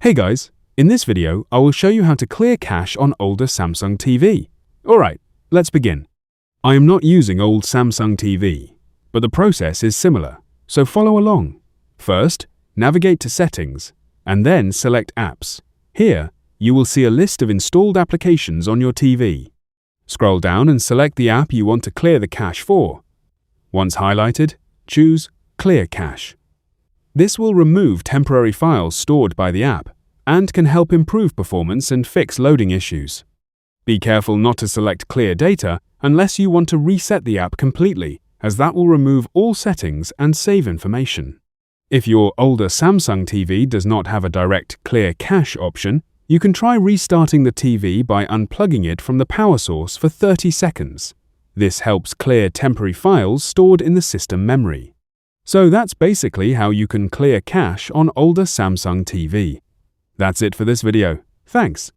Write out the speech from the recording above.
Hey guys, in this video I will show you how to clear cache on older Samsung TV. Alright, let's begin. I am not using old Samsung TV, but the process is similar, so follow along. First, navigate to Settings, and then select Apps. Here, you will see a list of installed applications on your TV. Scroll down and select the app you want to clear the cache for. Once highlighted, choose Clear Cache. This will remove temporary files stored by the app and can help improve performance and fix loading issues. Be careful not to select Clear Data unless you want to reset the app completely, as that will remove all settings and save information. If your older Samsung TV does not have a direct Clear Cache option, you can try restarting the TV by unplugging it from the power source for 30 seconds. This helps clear temporary files stored in the system memory. So that's basically how you can clear cache on older Samsung TV. That's it for this video. Thanks.